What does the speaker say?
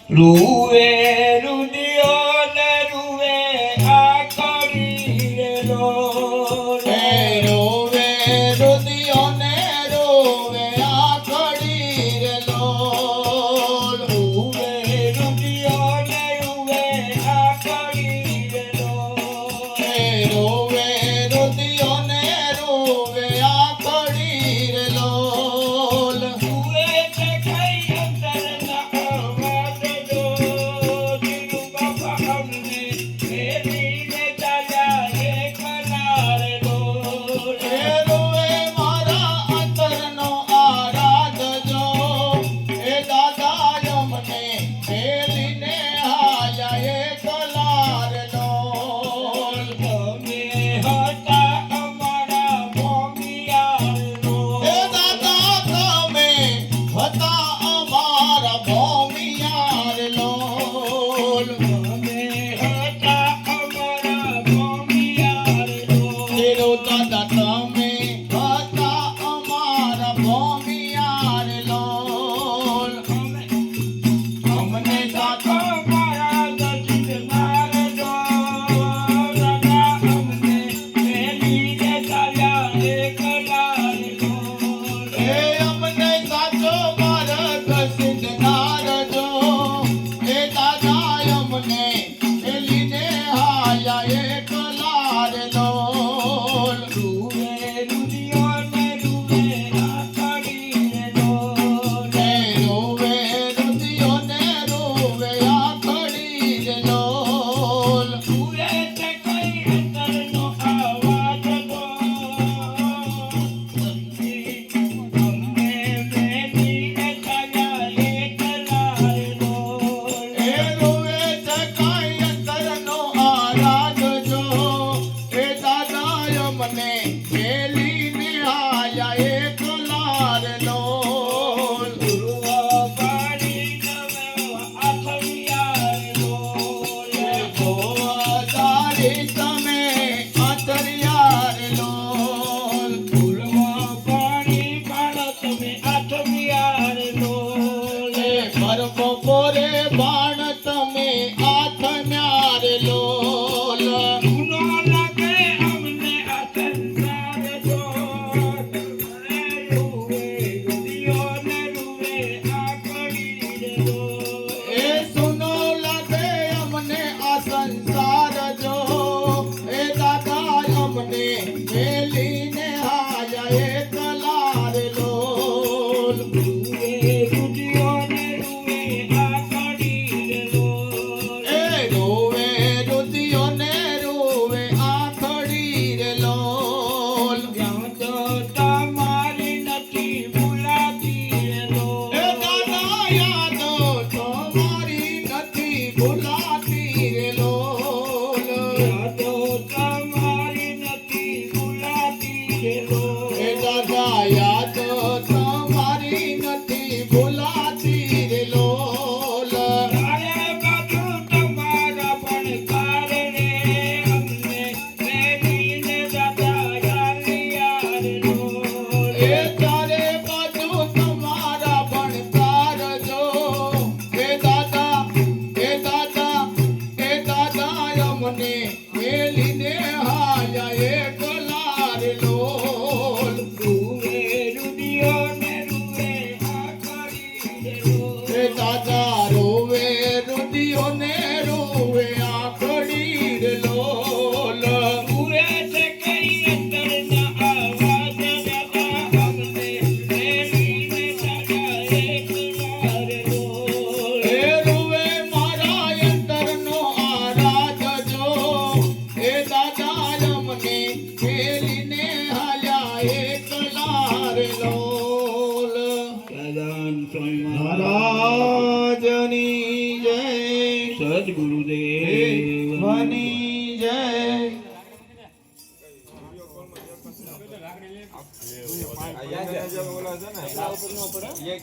રૂવે રુદિયો ને રૂવે આખડી રે લોલ રોવે રુદિયો ને રોવે આખડી રે લોલ રૂવે રુદિયો ને રૂવે આખડી રે લોલ રોવે રુદિયો ને રોવે આખડી રે લોલ રૂવે તે કઈ અંતર ના આવાજ જો દિલ બાપા અમને મેલીને ચાલ્યા એકલા રે લોલ રોવે મારા અંતરનો આરાધજો એ દાદા અમને મેલીને આયા એકલા રે લોલ તમે હતા અમારા ભોમિયા રે લોલ એ દાદા તમે હતા અમારા ભોમિયા રે લોલ તમે હતા અમારા ભોમિયા રે લોલ તેરો દાદા તમે હતા અમારા ભોમિયા રે લોલ અમને દાદા અમારા દર્શનનાર જો દાદા અમને મેલીને ચાલ્યા એકલા રે લોલ એ અમને સાચો માર્ગ સિદ્ધનાર જો એ દાદા અમને મેલીને આયા એકલા રે લોલ રૂવે રુદિયો ને રૂવે આખડી રે લોલ રોવે રુદિયો ને રોવે આખડી રે લોલ રૂવે તે કઈ અંતરનો આવાજ જો અમને મેલીને ચાલ્યા એકલા રે લોલ એ રોવે છે કાંઈ અંતરનો આરાધજો એ દાદા અમને મેલીને આયા એકલા રે લોલ પાણી નવે આથમિયા રે લોલ ગોવાદારી તમે આતરિયા રે લોલ ફૂલમાં પાણી પાડો તમે આથમિયા રે લોલ પર બપોરે બાણ તમે આથમ્યા રે લોલ ગુનો લાગે અમને આ સંસાર જો રૂવે રુદિયો ને રૂવે આખડી રે લોલ એ સુનો લાગે અમને આ સંસાર જો એ દાદા અમને મેલીને આયા એકલા રે લોલ રૂવે રુદિયો ને રૂવે આખડી રે લોલ એ રોવે રુદિયો ને રોવે આખડી રે લોલ ત્યાં તો તમારી નથી ભૂલાતી રે લોલ એ દાદા યાદો તમારી નથી ભૂલાતી રે લોલ યાદો તમારી નથી ભૂલાતી રે લોલ એ દાદા યાદો તમારી નથી ભૂલાતી રે લોલ તારે બાજુ તમારા પણ કારણે અમને મેલીને દાદા યાલિયા રે લોલ એ ચારે બાજુ તમારા ભણકાર જો એ દાદા અમને મેલીને આયા એકલા રે લોલ રૂવે રુદિયો ને રૂવે આખડી રે લોલ એ દાદા રોવે રુદિયો ને રોવે આખડી રે લોલ રૂવે તે કઈ અંતરના આવાજ દાદા અમને મેલીને ચાલ્યા એકલા રે લોલ એ રોવે મારા અંતરનો આરાધજો એ દાદા અમને મેલીને આયા એકલા રે લોલ સદાન સ્વામી મહારાજની જય સદગુરુદેવ ભવાની જય એક